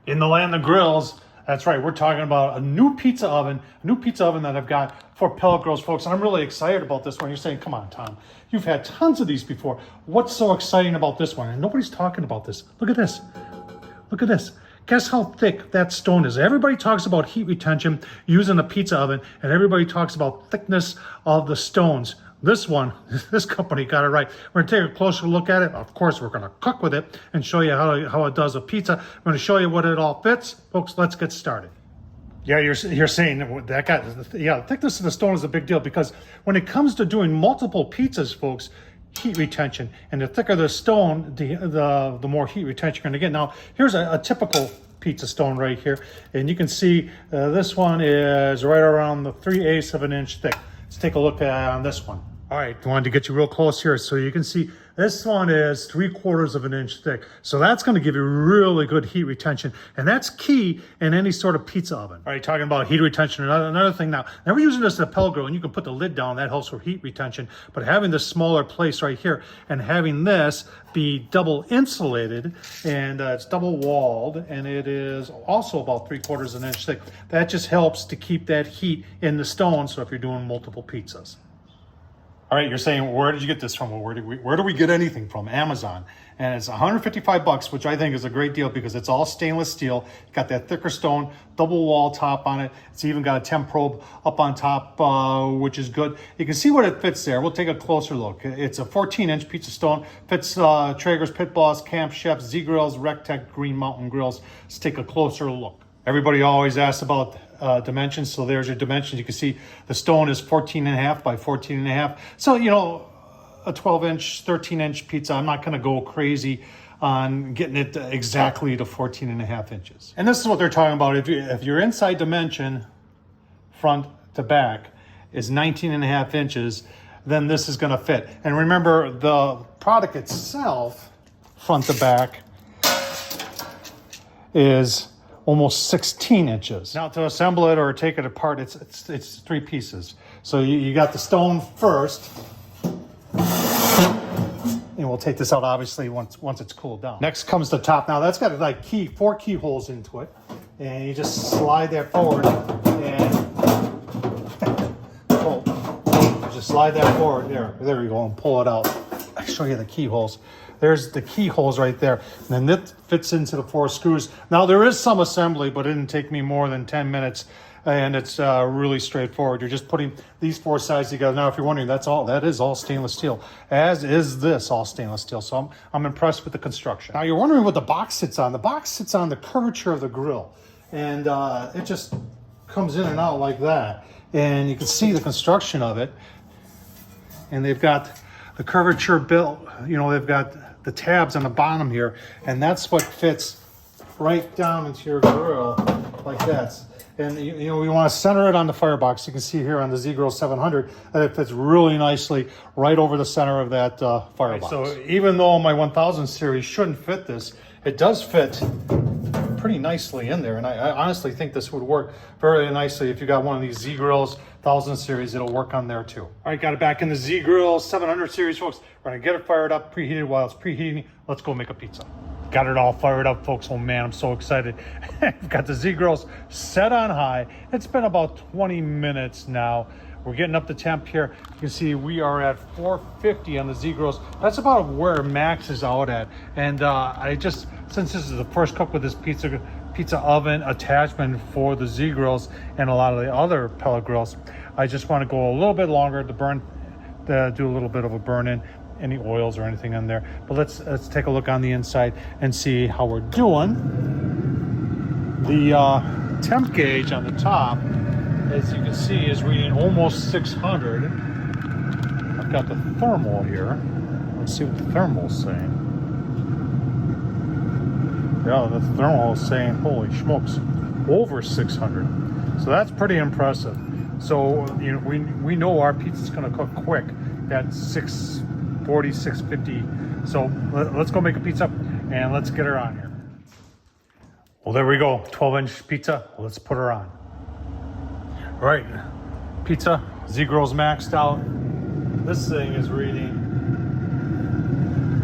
In the land of grills, that's right, we're talking about a new pizza oven that I've got for Pellet Grills, folks. And I'm really excited about this one. You're saying, come on, Tom, you've had tons of these before. What's so exciting about this one? And nobody's talking about this. Look at this. Look at this. Guess how thick that stone is? Everybody talks about heat retention using a pizza oven, and everybody talks about thickness of the stones. This one, this company got it right. We're gonna take a closer look at it. Of course, we're gonna cook with it and show you how it does a pizza. I'm gonna show you what it all fits. Folks, let's get started. Yeah, you're saying that guy, yeah, the thickness of the stone is a big deal because when it comes to doing multiple pizzas, folks, heat retention, and the thicker the stone, the more heat retention you're gonna get. Now, here's a typical pizza stone right here, and you can see this one is right around the 3/8 of an inch thick. Let's take a look on this one. All right, I wanted to get you real close here so you can see this one is 3/4 of an inch thick. So that's going to give you really good heat retention, and that's key in any sort of pizza oven. All right, talking about heat retention, another thing now we're using this in a pellet grill, and you can put the lid down, that helps with heat retention, but having this smaller place right here and having this be double insulated, and it's double walled, and it is also about 3/4 of an inch thick. That just helps to keep that heat in the stone, so if you're doing multiple pizzas. All right, you're saying, where did you get this from? Well, where do we get anything from? Amazon. And it's $155, which I think is a great deal because it's all stainless steel. Got that thicker stone, double wall top on it. It's even got a temp probe up on top, which is good. You can see what it fits there. We'll take a closer look. It's a 14-inch pizza stone. Fits Traeger's, Pit Boss, Camp Chefs, Z Grills, Rectech, Green Mountain Grills. Let's take a closer look. Everybody always asks about dimensions, so there's your dimensions. You can see the stone is 14.5 by 14.5. So, you know, a 12-inch, 13-inch pizza, I'm not gonna go crazy on getting it exactly to 14.5 inches. And this is what they're talking about. If your inside dimension, front to back, is 19.5 inches, then this is gonna fit. And remember, the product itself, front to back, is almost 16 inches. Now to assemble it or take it apart, it's 3 pieces. So you got the stone first, and we'll take this out obviously once it's cooled down. Next comes the top. Now that's got like 4 keyholes into it, and you just slide that forward and pull. Just slide that forward. There we go, and pull it out. I'll show you the keyholes. There's the keyholes right there. And then that fits into the 4 screws. Now there is some assembly, but it didn't take me more than 10 minutes. And it's really straightforward. You're just putting these 4 sides together. Now, if you're wondering, that is all stainless steel, as is this all stainless steel. So I'm impressed with the construction. Now you're wondering what the box sits on. The box sits on the curvature of the grill. And it just comes in and out like that. And you can see the construction of it. And they've got the curvature built, you know, they've got the tabs on the bottom here, and that's what fits right down into your grill like that. And you know, we want to center it on the firebox. You can see here on the Z Grill 700 that it fits really nicely right over the center of that firebox. Right, so even though my 1000 series shouldn't fit this, it does fit pretty nicely in there, and I honestly think this would work very nicely if you got one of these Z Grills 1000 series. It'll work on there too. All right, got it back in the Z Grill 700 series, folks. We're gonna get it fired up, preheated. While it's preheating, let's go make a pizza. Got it all fired up, folks. Oh man, I'm so excited. I've got the Z Grills set on high. It's been about 20 minutes now. We're getting up the temp here. You can see we are at 450 on the Z Grills. That's about where max is out at. And since this is the first cook with this pizza oven attachment for the Z Grills and a lot of the other pellet grills, I just want to go a little bit longer to do a little bit of a burn in, any oils or anything in there. But let's take a look on the inside and see how we're doing. The temp gauge on the top, as you can see, is reading almost 600. I've got the thermal here. Let's see what the thermal is saying. Yeah, the thermal is saying, holy smokes, over 600. So that's pretty impressive. So, you know, we know our pizza's gonna cook quick at 640, 650. So let's go make a pizza and let's get her on here. Well, there we go, 12-inch pizza. Let's put her on. All right, pizza, Z Grills maxed out. This thing is reading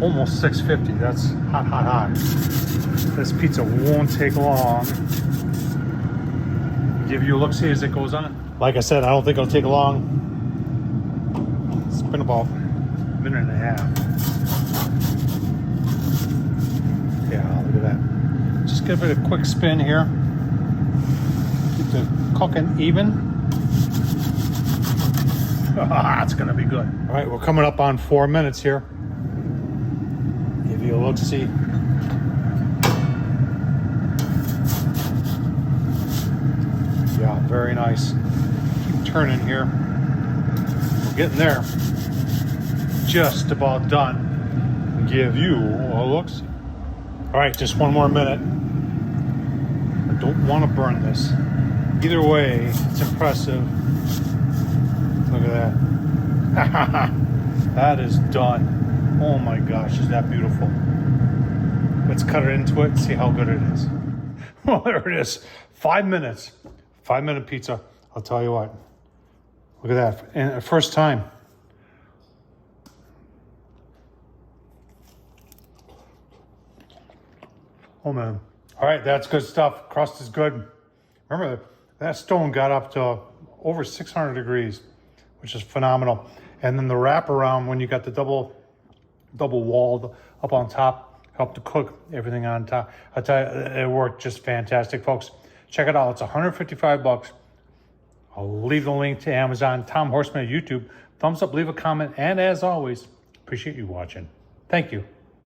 almost 650. That's hot, hot, hot. This pizza won't take long. Give you a look-see as it goes on. Like I said, I don't think it'll take long. It's been about a minute and a half. Yeah, look at that. Just give it a quick spin here. Keep the cooking even. It's gonna be good. All right, we're coming up on 4 minutes here. Give you a look-see. Yeah, very nice. Keep turning here. We're getting there. Just about done. Give you a look-see. All right, just 1 more minute. I don't want to burn this. Either way, it's impressive. Look at that. That is done. Oh my gosh, is that beautiful. Let's cut it into it and see how good it is. Oh, there it is. 5 minutes. 5-minute pizza. I'll tell you what. Look at that. And first time. Oh man. All right, that's good stuff. Crust is good. Remember, that stone got up to over 600 degrees, which is phenomenal. And then the wraparound, when you got the double walled up on top, helped to cook everything on top. I tell you, it worked just fantastic, folks. Check it out. It's $155. I'll leave the link to Amazon, Tom Horseman at YouTube. Thumbs up, leave a comment, and as always, appreciate you watching. Thank you.